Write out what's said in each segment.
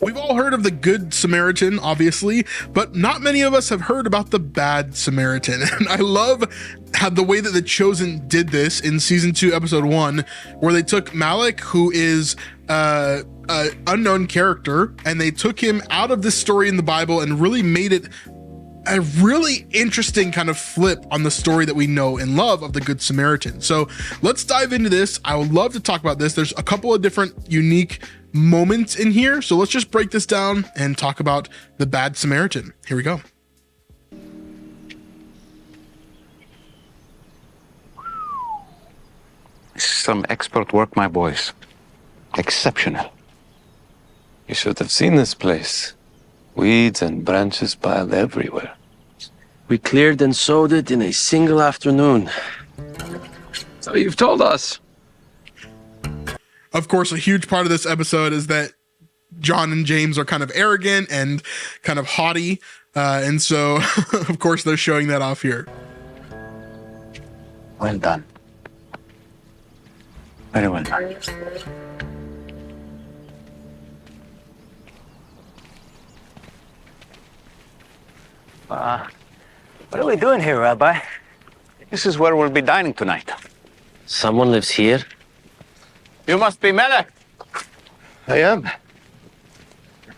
We've all heard of the Good Samaritan, obviously, but not many of us have heard about the Bad Samaritan. And I love how the way that The Chosen did this in season 2, episode 1, where they took Melech, who is an unknown character, and they took him out of this story in the Bible and really made it a really interesting kind of flip on the story that we know and love of the Good Samaritan. So let's dive into this. I would love to talk about this. There's a couple of different unique moments in here. So let's just break this down and talk about the Bad Samaritan. Here we go. Some expert work, my boys. Exceptional. You should have seen this place. Weeds and branches piled everywhere. We cleared and sowed it in a single afternoon. So you've told us. Of course, a huge part of this episode is that John and James are kind of arrogant and kind of haughty. And so, of course, they're showing that off here. Well done. Very well done. What are we doing here, Rabbi? This is where we'll be dining tonight. Someone lives here? You must be Melech. I am.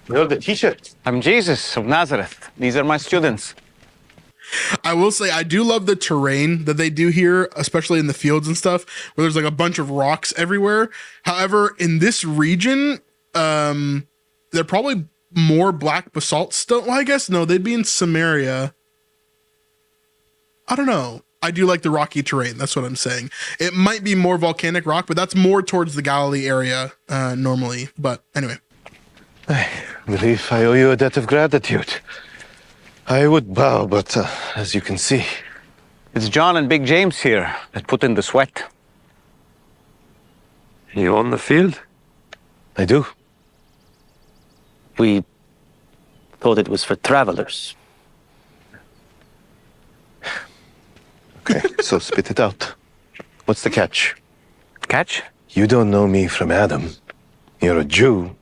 You're the teacher. I'm Jesus of Nazareth. These are my students. I will say, I do love the terrain that they do here, especially in the fields and stuff, where there's like a bunch of rocks everywhere. However, in this region, they're probably more black basalt stone. Well, I guess, no, they'd be in Samaria. I don't know. I do like the rocky terrain. That's what I'm saying. It might be more volcanic rock, but that's more towards the Galilee area normally. But anyway. I believe I owe you a debt of gratitude. I would bow, but as you can see... It's John and Big James here that put in the sweat. You own the field? I do. We thought it was for travelers. Okay, so spit it out. What's the catch? Catch? You don't know me from Adam. You're a Jew.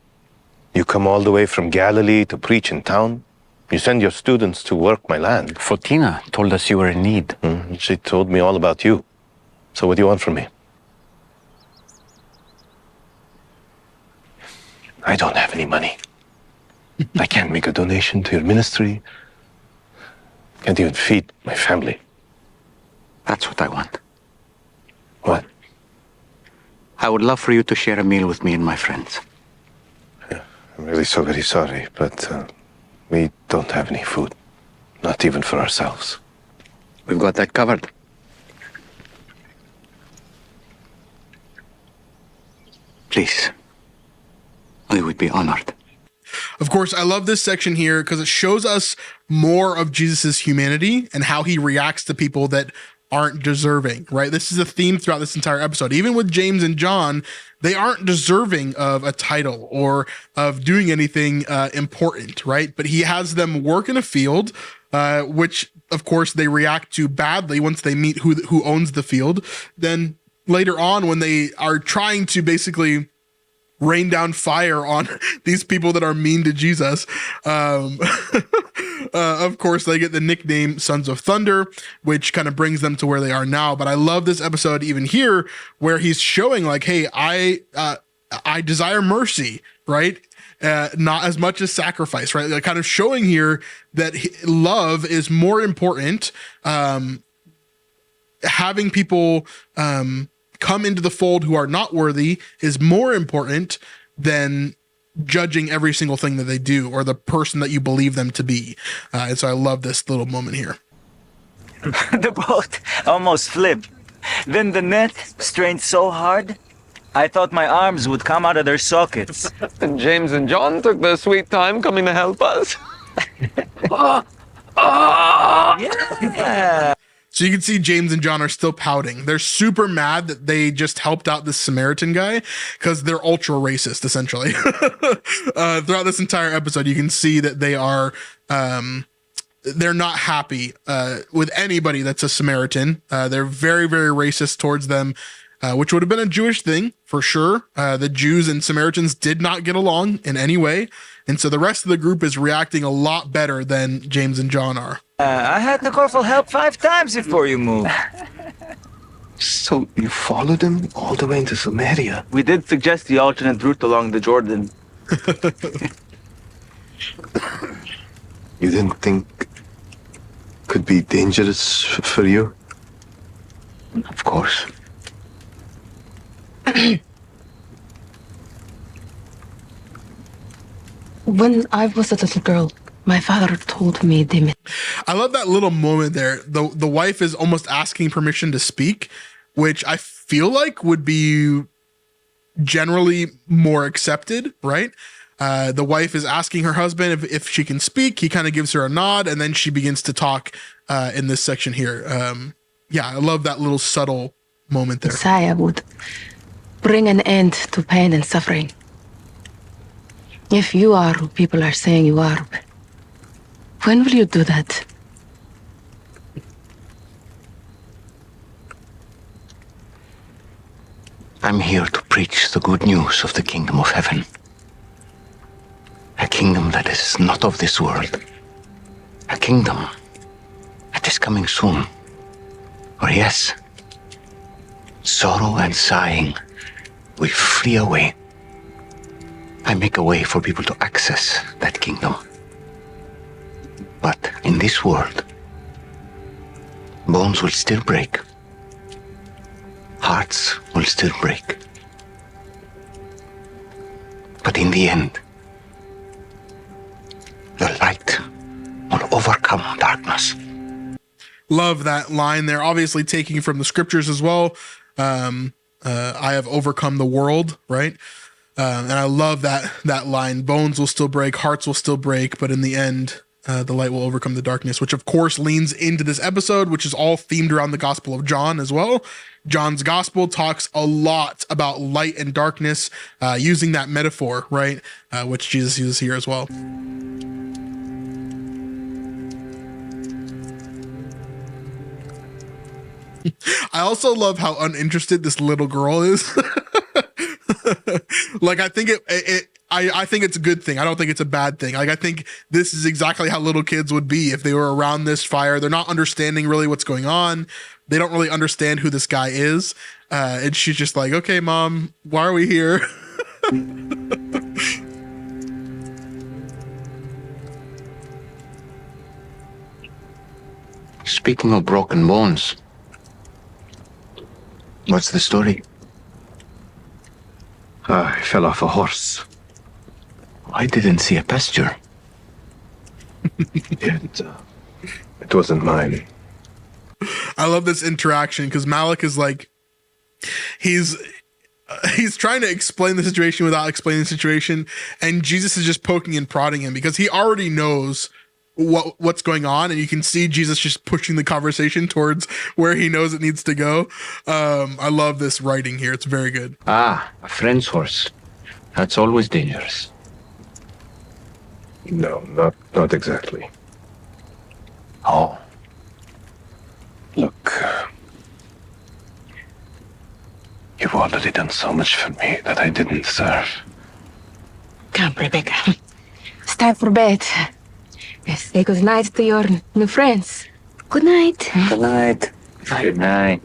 You come all the way from Galilee to preach in town. You send your students to work my land. Fotina told us you were in need. She told me all about you. So what do you want from me? I don't have any money. I can't make a donation to your ministry. Can't even feed my family. That's what I want. What? I would love for you to share a meal with me and my friends. Yeah, I'm really so very sorry, but we don't have any food. Not even for ourselves. We've got that covered. Please. We would be honored. Of course, I love this section here because it shows us more of Jesus's humanity and how he reacts to people that aren't deserving, right? This is a theme throughout this entire episode. Even with James and John, they aren't deserving of a title or of doing anything important, right? But he has them work in a field, which of course they react to badly once they meet who owns the field. Then later on, when they are trying to basically rain down fire on these people that are mean to Jesus, of course, they get the nickname Sons of Thunder, which kind of brings them to where they are now. But I love this episode even here where he's showing like, hey, I desire mercy, right? Not as much as sacrifice, right? Like kind of showing here that love is more important. Having people come into the fold who are not worthy is more important than judging every single thing that they do or the person that you believe them to be. And so I love this little moment here. The boat almost flipped. Then the net strained so hard, I thought my arms would come out of their sockets. And James and John took their sweet time coming to help us. Yeah. So you can see James and John are still pouting. They're super mad that they just helped out this Samaritan guy because they're ultra racist, essentially. Throughout this entire episode, you can see that they are, they're not happy with anybody that's a Samaritan. They're very, very racist towards them. which would have been a Jewish thing for sure. The Jews and Samaritans did not get along in any way. And so the rest of the group is reacting a lot better than James and John are. I had to call for help 5 times before you moved. So you followed him all the way into Samaria? We did suggest the alternate route along the Jordan. You didn't think could be dangerous for you? Of course. When I was a little girl, my father told me they. I love that little moment there. The wife is almost asking permission to speak, which I feel like would be generally more accepted, right? The wife is asking her husband if she can speak. He kind of gives her a nod, and then she begins to talk in this section here. Yeah, I love that little subtle moment there. Messiah would bring an end to pain and suffering. If you are who people are saying you are, when will you do that? I'm here to preach the good news of the kingdom of heaven. A kingdom that is not of this world. A kingdom that is coming soon. Or yes, sorrow and sighing will flee away. I make a way for people to access that kingdom. But in this world, bones will still break. Hearts will still break. But in the end, the light will overcome darkness. Love that line there. Obviously taking from the scriptures as well. I have overcome the world, right? And I love that line. Bones will still break, hearts will still break, but in the end, the light will overcome the darkness, which of course leans into this episode, which is all themed around the Gospel of John as well. John's Gospel talks a lot about light and darkness, using that metaphor, right? Which Jesus uses here as well. I also love how uninterested this little girl is. Like, I think I think it's a good thing. I don't think it's a bad thing. Like, I think this is exactly how little kids would be if they were around this fire. They're not understanding really what's going on. They don't really understand who this guy is. And she's just like, okay, mom, why are we here? Speaking of broken bones, what's the story? I fell off a horse. I didn't see a pasture. It wasn't mine. I love this interaction because Melech is like, he's trying to explain the situation without explaining the situation, and Jesus is just poking and prodding him because he already knows what's going on, and you can see Jesus just pushing the conversation towards where he knows it needs to go. I love this writing here. It's very good. Ah, a friend's horse. That's always dangerous. No, not exactly. Oh. Look, you've already done so much for me that I didn't deserve. Come, Rebecca. It's time for bed. Yes, say good night to your new friends. Good night. Good night. Good night.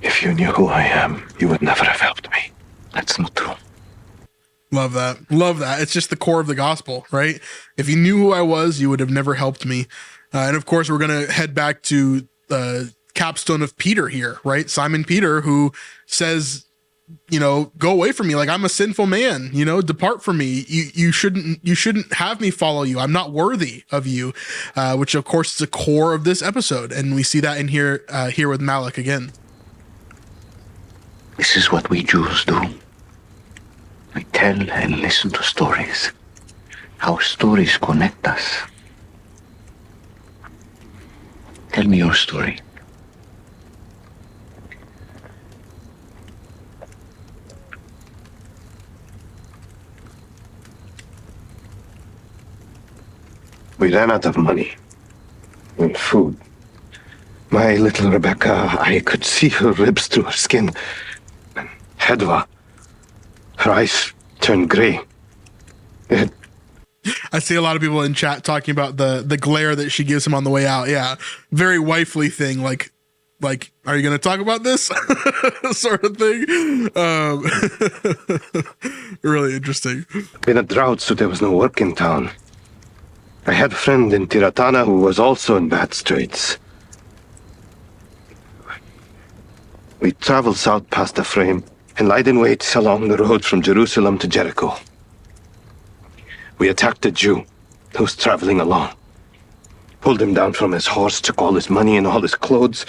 If you knew who I am, you would never have helped me. That's not true. Love that. Love that. It's just the core of the gospel, right? If you knew who I was, you would have never helped me. And of course, we're going to head back to the capstone of Peter here, right? Simon Peter, who says, you know, go away from me. Like, I'm a sinful man, you know, depart from me. You shouldn't have me follow you. I'm not worthy of you, which of course is the core of this episode. And we see that in here with Melech again. This is what we Jews do. We tell and listen to stories. How stories connect us. Tell me your story. We ran out of money and food. My little Rebecca, I could see her ribs through her skin. And Hedva, her eyes turned gray. I see a lot of people in chat talking about the glare that she gives him on the way out. Yeah, very wifely thing. Like, are you going to talk about this sort of thing? Really interesting. Been a drought, so there was no work in town. I had a friend in Tiratana who was also in bad straits. We traveled south past Ephraim and lied in wait along the road from Jerusalem to Jericho. We attacked a Jew who was traveling along. Pulled him down from his horse, took all his money and all his clothes.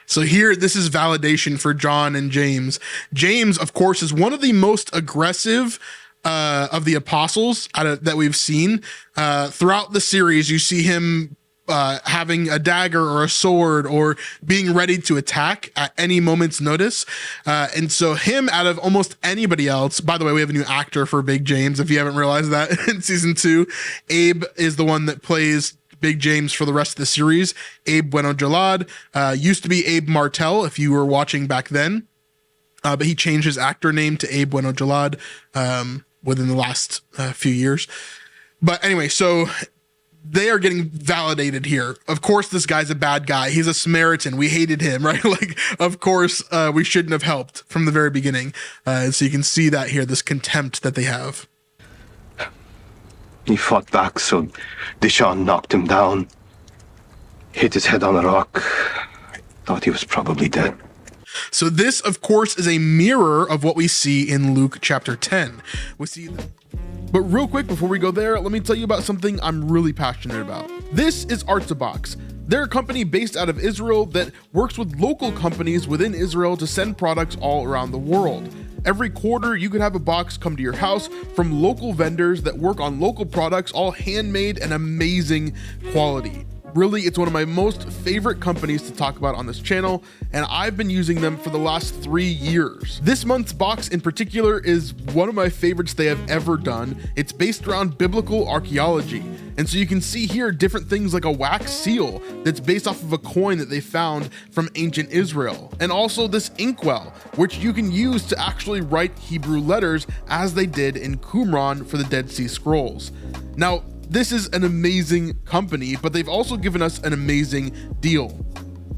So here, this is validation for John and James. James, of course, is one of the most aggressive of the apostles that we've seen. Throughout the series, you see him having a dagger or a sword or being ready to attack at any moment's notice. And so him, out of almost anybody else, by the way, we have a new actor for Big James, if you haven't realized that, in season 2. Abe is the one that plays Big James for the rest of the series. Abe Bueno Jalad used to be Abe Martell if you were watching back then, but he changed his actor name to Abe Bueno Jalad within the last few years. But anyway, so they are getting validated here. Of course, this guy's a bad guy. He's a Samaritan. We hated him, right? Like, of course, we shouldn't have helped from the very beginning. And so you can see that here, this contempt that they have. He fought back, so Deshaun knocked him down. Hit his head on a rock. I thought he was probably dead. So this, of course, is a mirror of what we see in Luke chapter 10. We see... But real quick, before we go there, let me tell you about something I'm really passionate about. This is ArtsaBox. They're a company based out of Israel that works with local companies within Israel to send products all around the world. Every quarter, you could have a box come to your house from local vendors that work on local products, all handmade and amazing quality. Really, it's one of my most favorite companies to talk about on this channel, and I've been using them for the last 3 years. This month's box in particular is one of my favorites they have ever done. It's based around biblical archaeology. And so you can see here different things like a wax seal that's based off of a coin that they found from ancient Israel. And also this inkwell, which you can use to actually write Hebrew letters as they did in Qumran for the Dead Sea Scrolls. Now, this is an amazing company, but they've also given us an amazing deal.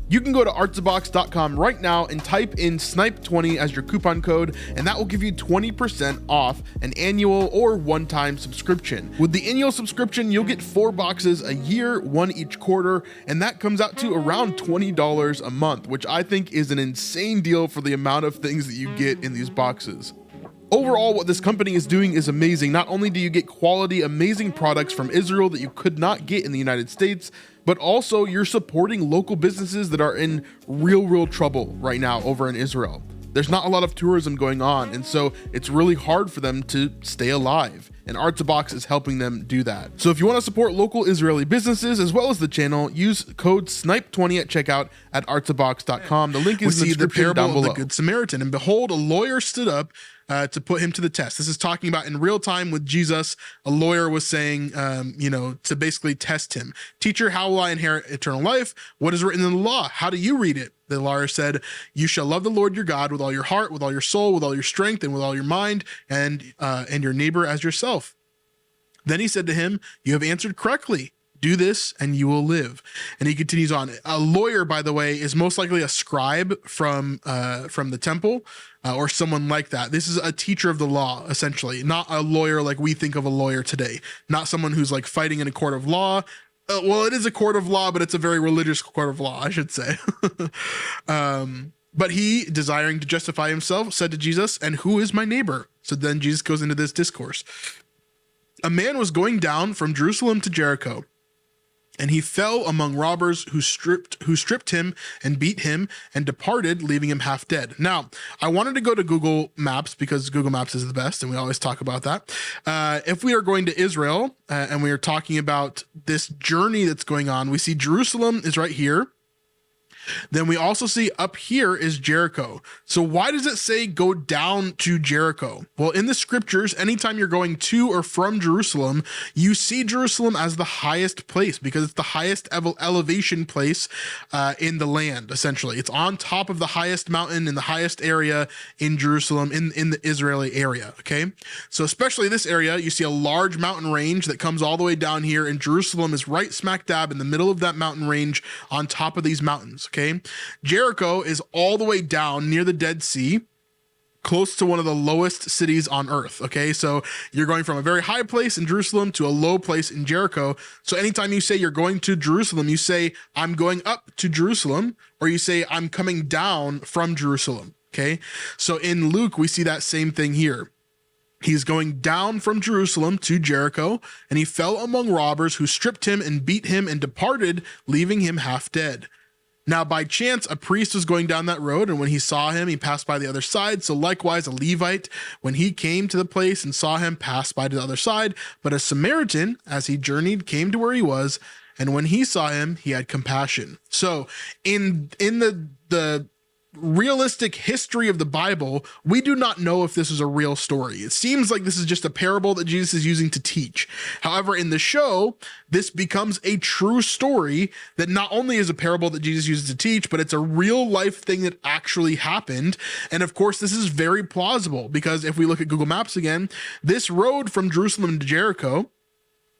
You can go to ArtsaBox.com right now and type in SNIPE20 as your coupon code, and that will give you 20% off an annual or one-time subscription. With the annual subscription, you'll get 4 boxes a year, 1 each quarter, and that comes out to around $20 a month, which I think is an insane deal for the amount of things that you get in these boxes. Overall, what this company is doing is amazing. Not only do you get quality, amazing products from Israel that you could not get in the United States, but also you're supporting local businesses that are in real trouble right now over in Israel. There's not a lot of tourism going on, and so it's really hard for them to stay alive. And ArtsaBox is helping them do that. So if you want to support local Israeli businesses as well as the channel, use code SNIPE20 at checkout at ArtsaBox.com. The link is in the description down below. The Good Samaritan, and behold, a lawyer stood up to put him to the test. This is talking about in real time with Jesus. A lawyer was saying, to basically test him. Teacher, how will I inherit eternal life? What is written in the law? How do you read it? The lawyer said, you shall love the Lord your God with all your heart, with all your soul, with all your strength, and with all your mind, and your neighbor as yourself. Then he said to him, you have answered correctly. Do this and you will live. And he continues on. A lawyer, by the way, is most likely a scribe from the temple or someone like that. This is a teacher of the law, essentially, not a lawyer like we think of a lawyer today, not someone who's like fighting in a court of law. Well, it is a court of law, but it's a very religious court of law, I should say. But he, desiring to justify himself, said to Jesus, and who is my neighbor? So then Jesus goes into this discourse. A man was going down from Jerusalem to Jericho, and he fell among robbers who stripped him and beat him and departed, leaving him half dead. Now, I wanted to go to Google Maps because Google Maps is the best, and we always talk about that. If we are going to Israel and we are talking about this journey that's going on, we see Jerusalem is right here. Then we also see up here is Jericho. So why does it say go down to Jericho? Well, in the scriptures, anytime you're going to or from Jerusalem, you see Jerusalem as the highest place because it's the highest elevation place in the land, essentially. It's on top of the highest mountain in the highest area in Jerusalem, in the Israeli area, okay? So especially this area, you see a large mountain range that comes all the way down here, and Jerusalem is right smack dab in the middle of that mountain range on top of these mountains, okay? Jericho is all the way down near the Dead Sea, close to one of the lowest cities on earth, okay? So you're going from a very high place in Jerusalem to a low place in Jericho. So anytime you say you're going to Jerusalem, you say, I'm going up to Jerusalem, or you say, I'm coming down from Jerusalem, okay? So in Luke, we see that same thing here. He's going down from Jerusalem to Jericho, and he fell among robbers who stripped him and beat him and departed, leaving him half dead. Now, by chance, a priest was going down that road, and when he saw him, he passed by the other side. So likewise, a Levite, when he came to the place and saw him, passed by to the other side. But a Samaritan, as he journeyed, came to where he was, and when he saw him, he had compassion. So in the realistic history of the Bible, we do not know if this is a real story. It seems like this is just a parable that Jesus is using to teach. However, in the show, this becomes a true story that not only is a parable that Jesus uses to teach, but it's a real life thing that actually happened. And of course, this is very plausible because if we look at Google Maps again, this road from Jerusalem to Jericho,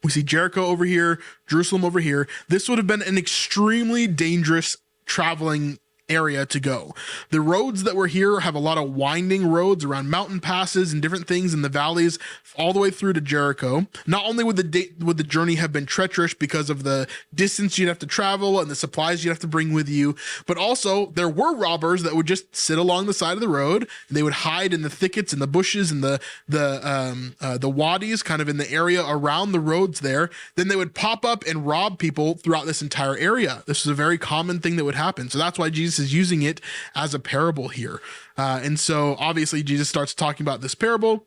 we see Jericho over here, Jerusalem over here. This would have been an extremely dangerous traveling area to go. The roads that were here have a lot of winding roads around mountain passes and different things in the valleys all the way through to Jericho. Not only would the journey have been treacherous because of the distance you'd have to travel and the supplies you'd have to bring with you, but also there were robbers that would just sit along the side of the road. And they would hide in the thickets and the bushes and the wadis kind of in the area around the roads there. Then they would pop up and rob people throughout this entire area. This is a very common thing that would happen. So that's why Jesus is using it as a parable here. And so obviously Jesus starts talking about this parable.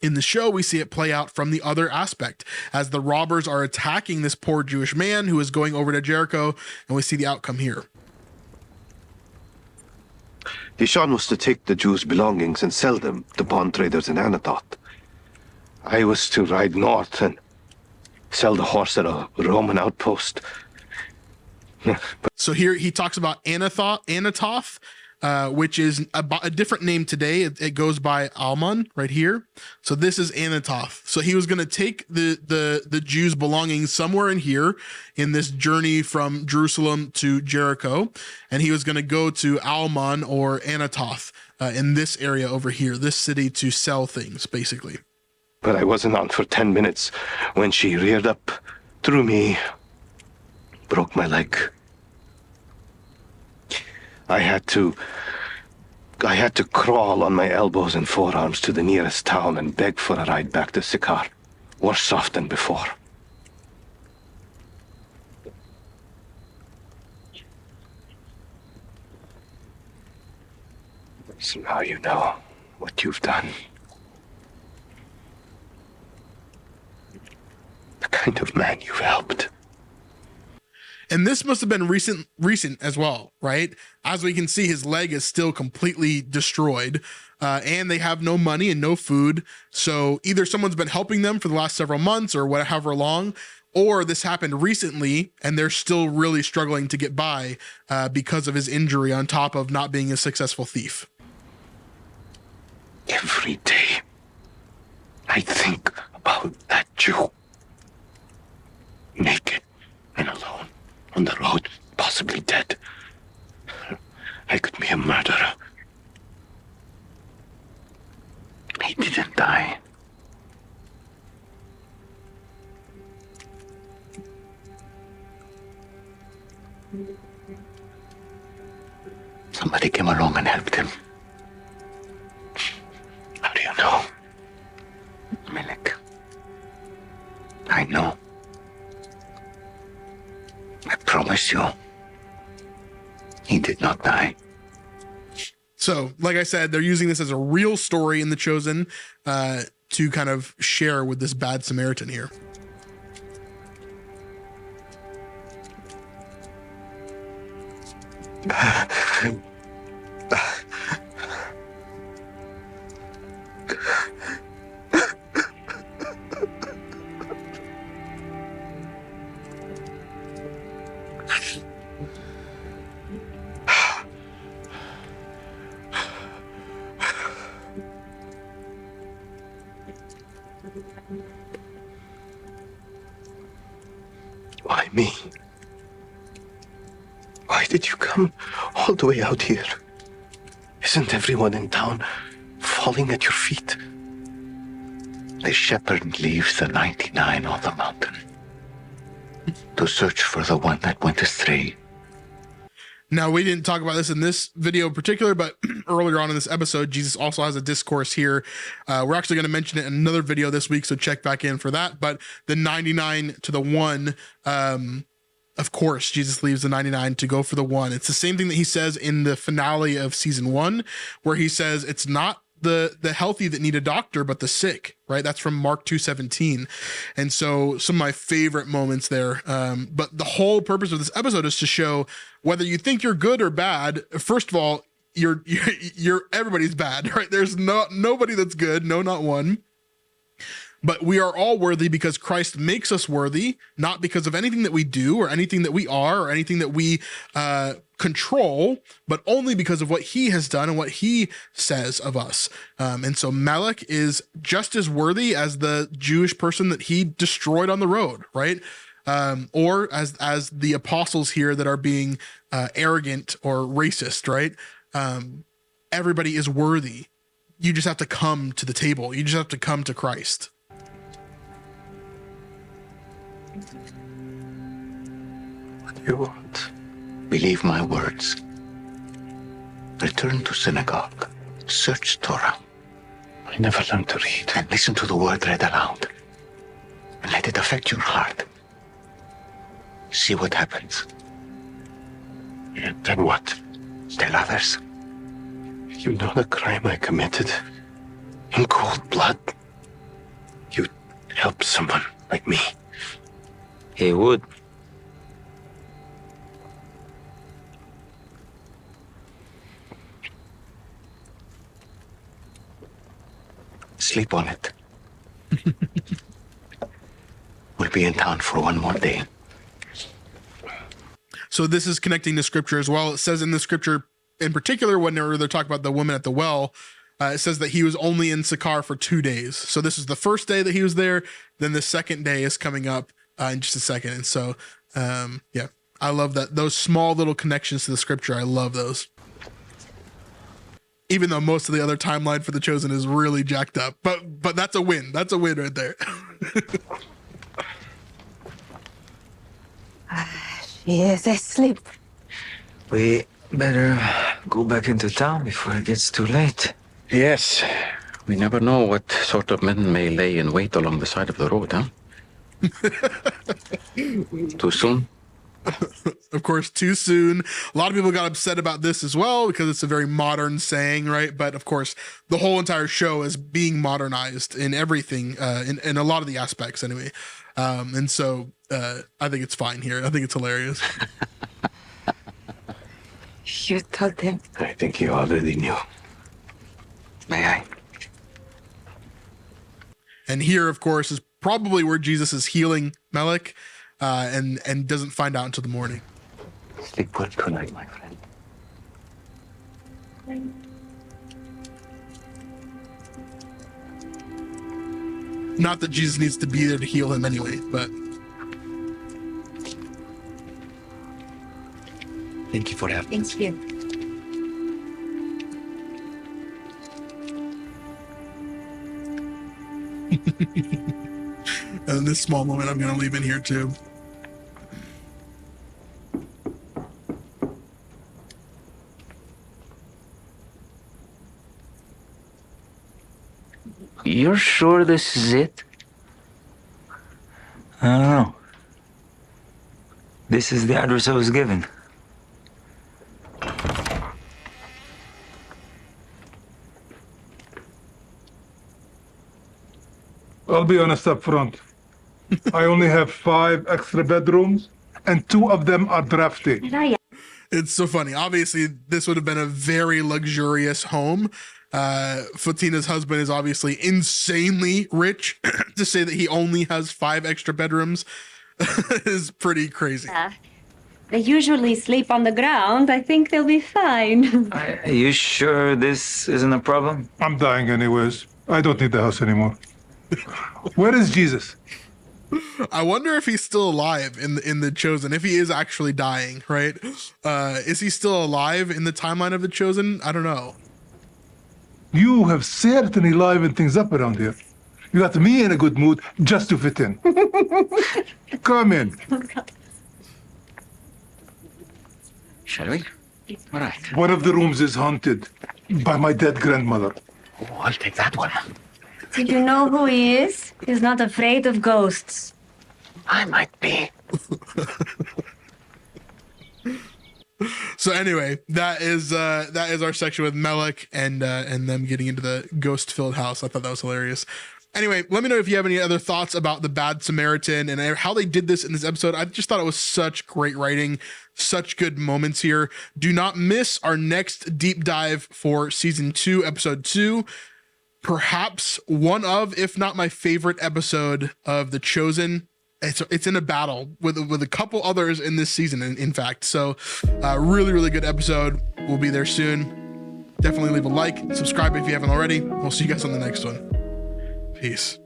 In the show, we see it play out from the other aspect as the robbers are attacking this poor Jewish man who is going over to Jericho, and we see the outcome here. The Sean was to take the Jews' belongings and sell them to bond traders in Anathoth. I was to ride north and sell the horse at a Roman outpost. So here he talks about Anathoth, which is a different name today. It goes by Alman right here. So this is Anathoth. So he was going to take the Jews' belongings somewhere in here in this journey from Jerusalem to Jericho, and he was going to go to Alman or Anathoth in this area over here, this city, to sell things, basically. But I wasn't on for 10 minutes when she reared up, threw me, broke my leg. I had to crawl on my elbows and forearms to the nearest town and beg for a ride back to Sychar, worse off than before. So now you know what you've done. The kind of man you've helped. And this must have been recent as well, right? As we can see, his leg is still completely destroyed, and they have no money and no food. So either someone's been helping them for the last several months or whatever long, or this happened recently and they're still really struggling to get by because of his injury on top of not being a successful thief. Every day, I think about that Jew. Naked and alone. On the road, possibly dead. I could be a murderer. He didn't die. Somebody came along and helped him. How do you know? Melech. I know. I promise you, he did not die. So, like I said, they're using this as a real story in The Chosen to kind of share with this Bad Samaritan here. Why me? Why did you come all the way out here? Isn't everyone in town falling at your feet? The shepherd leaves the 99 on the mountain to search for the one that went astray. Now, we didn't talk about this in this video in particular, but earlier on in this episode, Jesus also has a discourse here. We're actually going to mention it in another video this week, so check back in for that. But the 99 to the 1, of course, Jesus leaves the 99 to go for the 1. It's the same thing that he says in the finale of season 1, where he says it's not the healthy that need a doctor, but the sick, right? That's from Mark 2:17. And so some of my favorite moments there. But the whole purpose of this episode is to show whether you think you're good or bad. First of all, you're everybody's bad, right? There's nobody that's good. No, not one. But we are all worthy because Christ makes us worthy, not because of anything that we do or anything that we are or anything that we control, but only because of what he has done and what he says of us. And so Melech is just as worthy as the Jewish person that he destroyed on the road, right? Or as the apostles here that are being arrogant or racist, right? Everybody is worthy. You just have to come to the table. You just have to come to Christ. What do you want? Believe my words. Return to synagogue. Search Torah. I never learned to read. And listen to the word read aloud. And let it affect your heart. See what happens. And then what? Tell others. You know the crime I committed? In cold blood? You'd help someone like me? He would. Sleep on it. We'll be in town for one more day. So this is connecting to scripture as well. It says in the scripture, in particular, when they're talking about the woman at the well, it says that he was only in Sychar for 2 days. So this is the first day that he was there. Then the second day is coming up in just a second. And so, yeah, I love that. Those small little connections to the scripture. I love those. Even though most of the other timeline for The Chosen is really jacked up. But that's a win. That's a win right there. She is asleep. We better go back into town before it gets too late. Yes. We never know what sort of men may lay in wait along the side of the road, huh? Too soon? Of course, too soon. A lot of people got upset about this as well because it's a very modern saying, right? But of course, the whole entire show is being modernized in everything, in a lot of the aspects anyway. And so I think it's fine here. I think it's hilarious. You told him. I think he already knew. May I? And here, of course, is probably where Jesus is healing Melech, and doesn't find out until the morning. Sleep well tonight, my friend. Not that Jesus needs to be there to heal him anyway, but Thank you for having Thank you. and in this small moment, I'm going to leave in here too. You're sure this is it? I don't know. This is the address I was given. I'll be honest up front. I only have 5 extra bedrooms, and 2 of them are drafty. It's so funny. Obviously, this would have been a very luxurious home. Fatina's husband is obviously insanely rich. To say that he only has 5 extra bedrooms is pretty crazy. They usually sleep on the ground. I think they'll be fine. Are you sure this isn't a problem? I'm dying anyways. I don't need the house anymore. Where is Jesus? I wonder if he's still alive in the Chosen, if he is actually dying, right? Is he still alive in the timeline of the Chosen? I don't know. You have certainly livened things up around here. You got me in a good mood just to fit in. Come in. Shall we? All right. One of the rooms is haunted by my dead grandmother. Oh, I'll take that one. Did you know who he is? He's not afraid of ghosts. I might be. So anyway, that is our section with Melech and them getting into the ghost-filled house. I thought that was hilarious. Anyway, let me know if you have any other thoughts about the Bad Samaritan and how they did this in this episode. I just thought it was such great writing, such good moments here. Do not miss our next deep dive for season 2, episode 2. Perhaps one of, if not my favorite episode of The Chosen. It's in a battle with a couple others in this season, in fact. So really, really good episode. We'll be there soon. Definitely leave a like, subscribe if you haven't already. We'll see you guys on the next one. Peace.